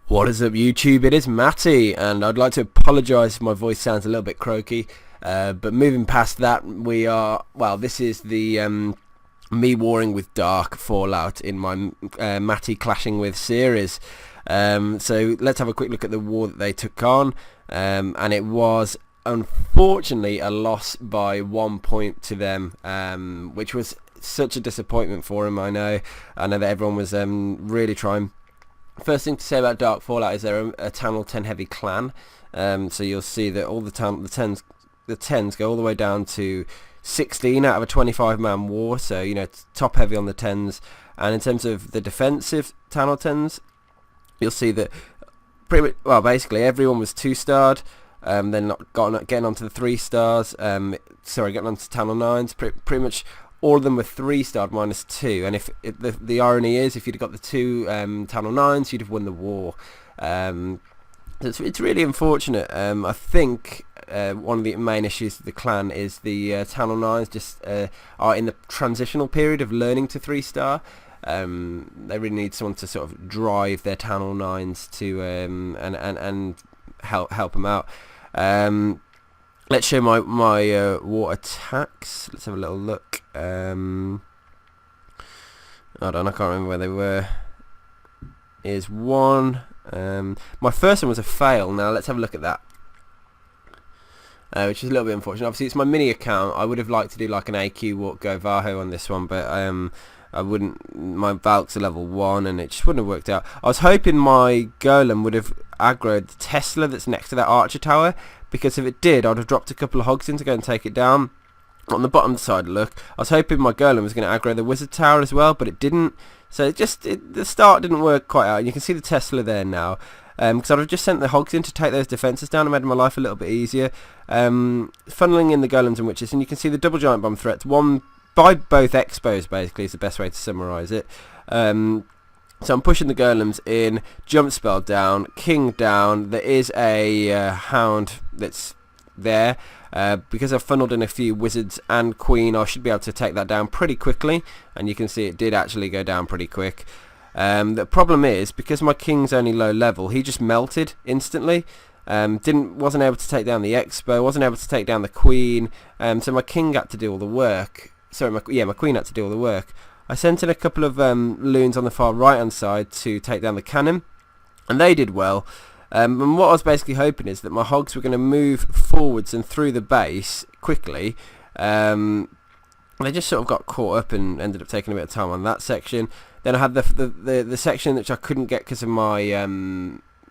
What is up, YouTube? It is Matty, and I'd like to apologise if my voice sounds a little bit croaky. But moving past that, this is the me warring with Dark Fallout in my Matty clashing with series. So let's have a quick look at the war that they took on, and it was unfortunately a loss by 1 point to them, which was such a disappointment for him. I know that everyone was really trying. First thing to say about Dark Fallout is they're a Channel 10 heavy clan, so you'll see that all the 10s go all the way down to 16 out of a 25-man war, so it's top heavy on the 10s. And in terms of the defensive Channel 10s, you'll see that basically everyone was 2-starred, then getting onto the 3-stars, getting onto Channel 9s, pretty much all of them were 3-starred -2, and if the irony is, if you'd have got the 2 Channel 9s, you'd have won the war. It's really unfortunate. I think one of the main issues with the clan is the Channel 9s just are in the transitional period of learning to 3-star. They really need someone to sort of drive their Channel 9s to and help them out. Let's show my war attacks. Let's have a little look. Hold on, I can't remember where they were. Here's one. My first one was a fail. Now let's have a look at that, which is a little bit unfortunate. Obviously, it's my mini account. I would have liked to do like an AQ walk go Vaho on this one, but I wouldn't. My Valks are level 1, and it just wouldn't have worked out. I was hoping my Golem would have aggroed the Tesla that's next to that Archer Tower, because if it did, I'd have dropped a couple of hogs in to go and take it down. On the bottom side, look, I was hoping my Golem was going to aggro the Wizard Tower as well, but it didn't. So the start didn't work quite out. You can see the Tesla there now, because I'd have just sent the hogs in to take those defences down and made my life a little bit easier. Funneling in the Golems and Witches, and you can see the double giant bomb threats, one by both expos, basically, is the best way to summarise it. So I'm pushing the Golems in, jump spell down, king down. There is a hound that's there. Because I've funneled in a few wizards and queen, I should be able to take that down pretty quickly, and you can see it did actually go down pretty quick. The problem is, because my king's only low level, he just melted instantly. Wasn't able to take down the expo, wasn't able to take down the queen, so my king had to do all the work. Sorry, my queen had to do all the work. I sent in a couple of loons on the far right hand side to take down the cannon, and they did well. And what I was basically hoping is that my hogs were going to move forwards and through the base quickly. They just sort of got caught up and ended up taking a bit of time on that section. Then I had the section which I couldn't get because of my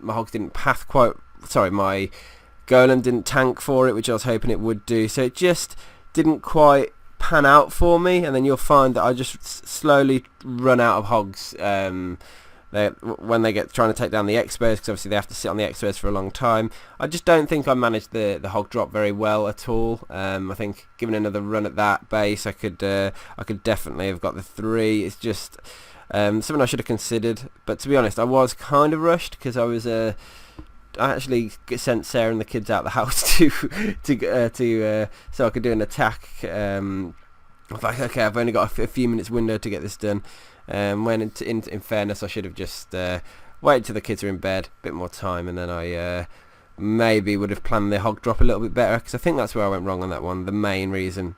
hogs didn't path quite. Sorry, my golem didn't tank for it, which I was hoping it would do. So it just didn't quite pan out for me. And then you'll find that I just slowly run out of hogs. When they get trying to take down the expos, because obviously they have to sit on the expos for a long time. I just don't think I managed the hog drop very well at all. I think given another run at that base, I could definitely have got the 3. It's just something I should have considered. But to be honest, I was kind of rushed because I actually sent Sarah and the kids out the house so I could do an attack. I was like, okay, I've only got a few minutes window to get this done. When in fairness, I should have just waited till the kids are in bed, a bit more time, and then I maybe would have planned the hog drop a little bit better, because I think that's where I went wrong on that one, the main reason.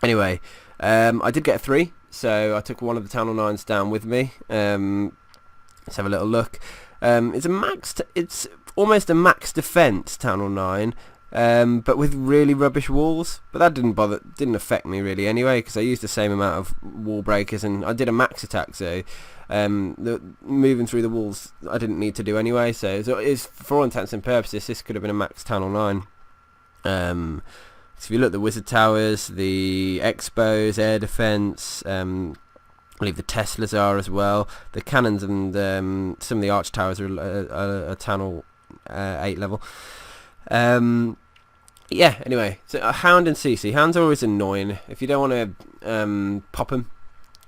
Anyway, I did get a 3, so I took one of the Channel 9s down with me. Let's have a little look. It's almost a max defense Channel 9. But with really rubbish walls, but that didn't affect me really anyway, because I used the same amount of wall breakers and I did a max attack, so moving through the walls I didn't need to do anyway, so it's, for all intents and purposes, this could have been a max Channel 9. So if you look at the wizard towers, the expos, air defense, I believe the Teslas are as well, the cannons and some of the arch towers are Channel 8 level. Yeah, anyway, so a hound and CC. Hounds are always annoying. If you don't want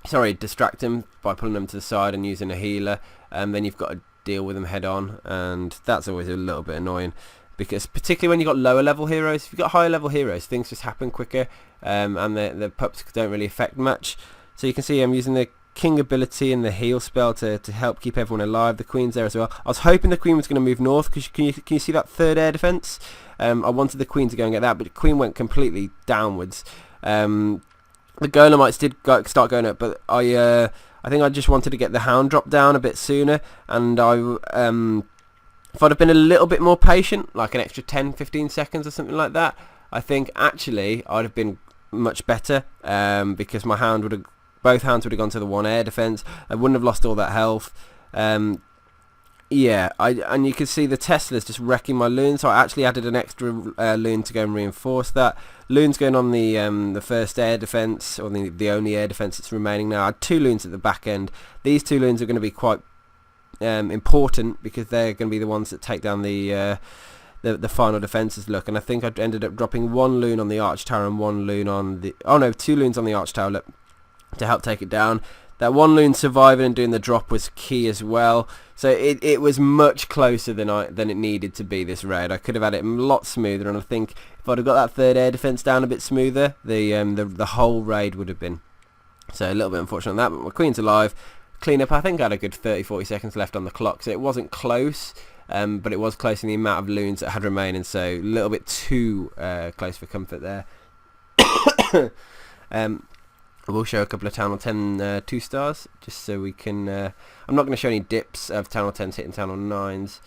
to distract him by pulling them to the side and using a healer, then you've got to deal with them head on, and that's always a little bit annoying, because particularly when you've got lower level heroes. If you've got higher level heroes, things just happen quicker, and the pups don't really affect much. So you can see I'm using the king ability and the heal spell to help keep everyone alive. The queen's there as well. I was hoping the queen was going to move north, because can you see that third air defense? I wanted the queen to go and get that, but the queen went completely downwards. The Golemites did start going up, but I think I just wanted to get the hound drop down a bit sooner, and if I'd have been a little bit more patient, like an extra 10-15 seconds or something like that, I think actually I'd have been much better, because my hound would have, both hounds would have gone to the one air defense. I wouldn't have lost all that health. Yeah, and you can see the Tesla's just wrecking my loon, so I actually added an extra loon to go and reinforce that. Loon's going on the first air defense, or the only air defense that's remaining now. I had 2 loons at the back end. These 2 loons are going to be quite important, because they're going to be the ones that take down the final defences look. And I think I ended up dropping 1 loon on the arch tower and 1 loon on the 2 loons on the arch tower, look, to help take it down. That 1 loon surviving and doing the drop was key as well. So it was much closer than it needed to be, this raid. I could have had it a lot smoother, and I think if I'd have got that third air defense down a bit smoother, the whole raid would have been. So a little bit unfortunate on that, but my queen's alive. Clean up, I think I had a good 30-40 seconds left on the clock, so it wasn't close, but it was close in the amount of loons that had remaining, so a little bit too close for comfort there. I will show a couple of Town Hall 10 2 stars, just so we can... I'm not going to show any dips of Town Hall 10s hitting Town Hall 9s,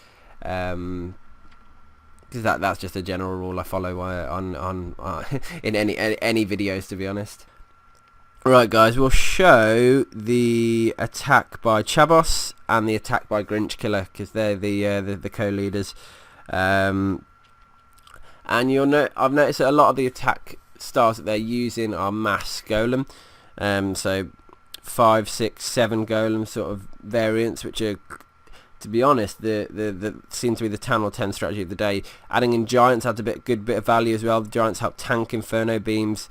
because that's just a general rule I follow on in any videos, to be honest. Right, guys, we'll show the attack by Chabos and the attack by Grinch Killer, because they're the co-leaders. And you'll I've noticed that a lot of the attack stars that they're using are mass golem, so 5, 6, 7 golem sort of variants, which are, to be honest, the seem to be the Town Hall 10 strategy of the day. Adding in giants adds a good bit of value as well. The giants help tank inferno beams.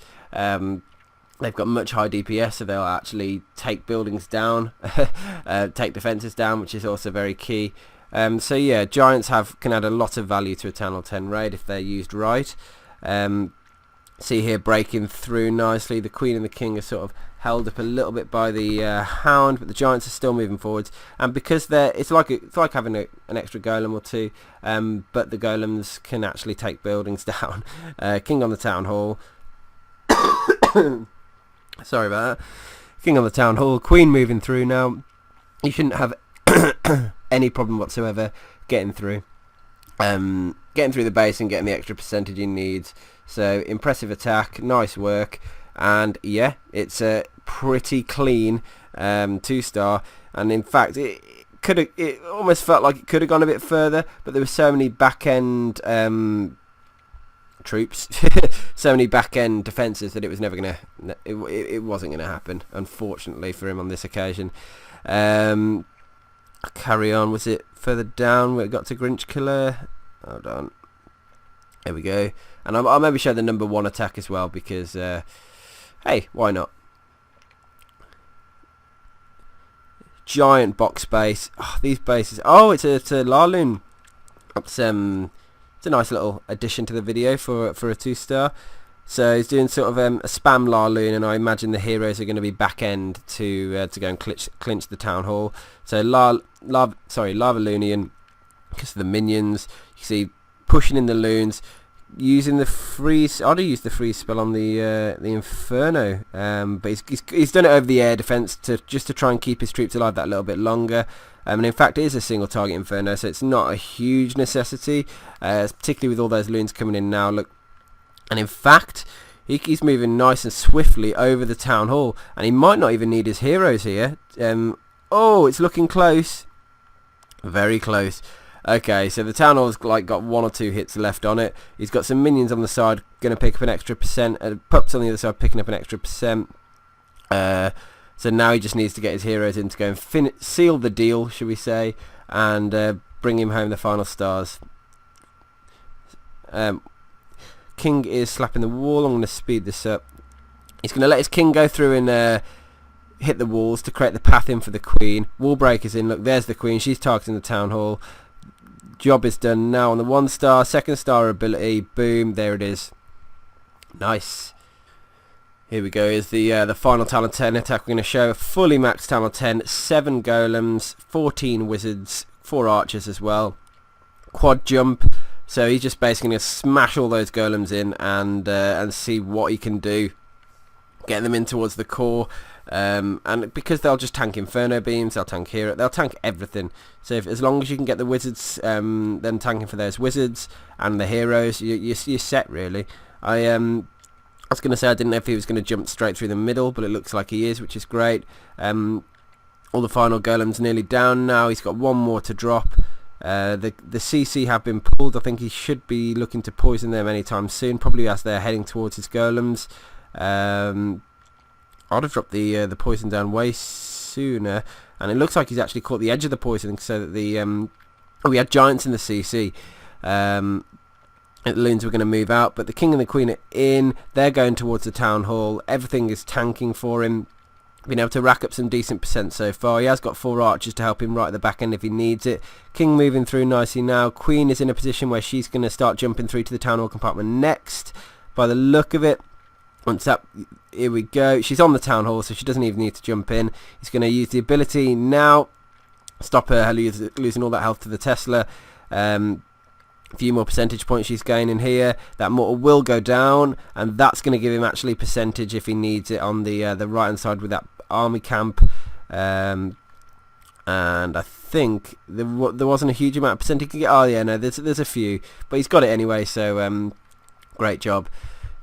They've got much high DPS, so they'll actually take buildings down, take defences down, which is also very key. So yeah, giants can add a lot of value to a Town Hall 10 raid if they're used right. See here, breaking through nicely. The queen and the king are sort of held up a little bit by the hound, but the giants are still moving forwards. And because it's like having an extra golem or 2, but the golems can actually take buildings down. King on the town hall. Sorry about that. King on the town hall. Queen moving through now. You shouldn't have any problem whatsoever getting through. Getting through the base and getting the extra percentage he needs. So impressive attack, nice work, and yeah, it's a pretty clean 2-star. And in fact, it almost felt like it could have gone a bit further, but there were so many back end troops, so many back end defences that it was never gonna. It wasn't gonna happen, unfortunately for him on this occasion. Carry on. Was it further down where it got to Grinch Killer? Hold on. There we go. And I'll maybe show the number 1 attack as well, because hey, why not? Giant box base. Oh, these bases. Oh, it's a Larloon. It's a nice little addition to the video for a 2-star. So he's doing sort of a spam Larloon, and I imagine the heroes are going to be back end to go and clinch the town hall. So Lava Loonian, because of the minions. You see pushing in the loons, using the freeze. I'd have used the freeze spell on the Inferno, but he's done it over the air defense just to try and keep his troops alive that little bit longer. And in fact, it is a single target Inferno, so it's not a huge necessity, particularly with all those loons coming in now. Look, and in fact, he's moving nice and swiftly over the town hall, and he might not even need his heroes here. Oh, it's looking close, very close. Okay, so the town hall's got 1 or 2 hits left on it. He's got some minions on the side, going to pick up an extra percent. Pups on the other side picking up an extra percent. So now he just needs to get his heroes in to go and seal the deal, should we say, and bring him home the final stars. King is slapping the wall. I'm going to speed this up. He's going to let his king go through and hit the walls to create the path in for the queen. Wall breakers in. Look, there's the queen. She's targeting the town hall. Job is done now on the 1-star. 2nd star ability. Boom. There it is. Nice. Here we go, is the final talent 10 attack we're going to show. Fully maxed talent 10, 7 golems, 14 wizards, 4 archers as well. Quad jump, so he's just basically going to smash all those golems in and see what he can do. Get them in towards the core, and because they'll just tank Inferno Beams, they'll tank Hero, they'll tank everything. So as long as you can get the wizards, then tanking for those wizards and the heroes, you're set really. I was going to say I didn't know if he was going to jump straight through the middle, but it looks like he is, which is great. All the final golems nearly down now. He's got one more to drop. The CC have been pulled. I think he should be looking to poison them anytime soon, probably as they're heading towards his golems. I'd have dropped the poison down way sooner, and it looks like he's actually caught the edge of the poison, so that the we had giants in the CC. The loons were going to move out, but the king and the queen are in. They're going towards the town hall. Everything is tanking for him. Been able to rack up some decent percent so far. He has got 4 archers to help him right at the back end if he needs it. King moving through nicely now. Queen is in a position where she's going to start jumping through to the town hall compartment next, by the look of it. Once that, here we go. She's on the town hall, so she doesn't even need to jump in. He's going to use the ability now. Stop her losing all that health to the Tesla. A few more percentage points she's gaining here. That mortal will go down, and that's going to give him actually percentage if he needs it on the right hand side with that army camp. And I think there wasn't a huge amount of percent he could get. Oh yeah, no, there's a few, but he's got it anyway. So great job.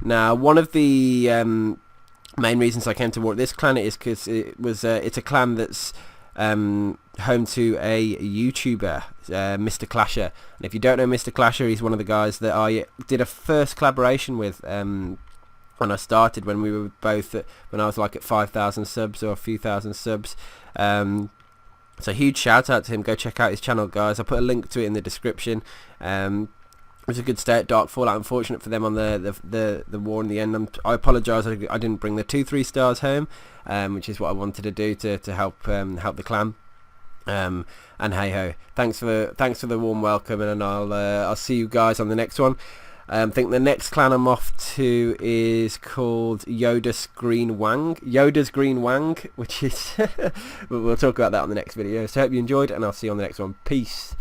Now, one of the main reasons I came to war with this clan is because it's a clan that's home to a YouTuber, Mr. Clasher. And if you don't know Mr. Clasher, he's one of the guys that I did a first collaboration with when I started, when we were both when I was like at 5,000 subs or a few thousand subs. So huge shout out to him. Go check out his channel, guys. I'll put a link to it in the description. It was a good stay at Dark Fallout. Unfortunate for them on the war in the end. I apologise. I didn't bring the 2-3 stars home, which is what I wanted to do to help the clan. And hey ho, thanks for the warm welcome, and I'll see you guys on the next one. I think the next clan I'm off to is called Yoda's Green Wang, which is we'll talk about that on the next video. So I hope you enjoyed, and I'll see you on the next one. Peace.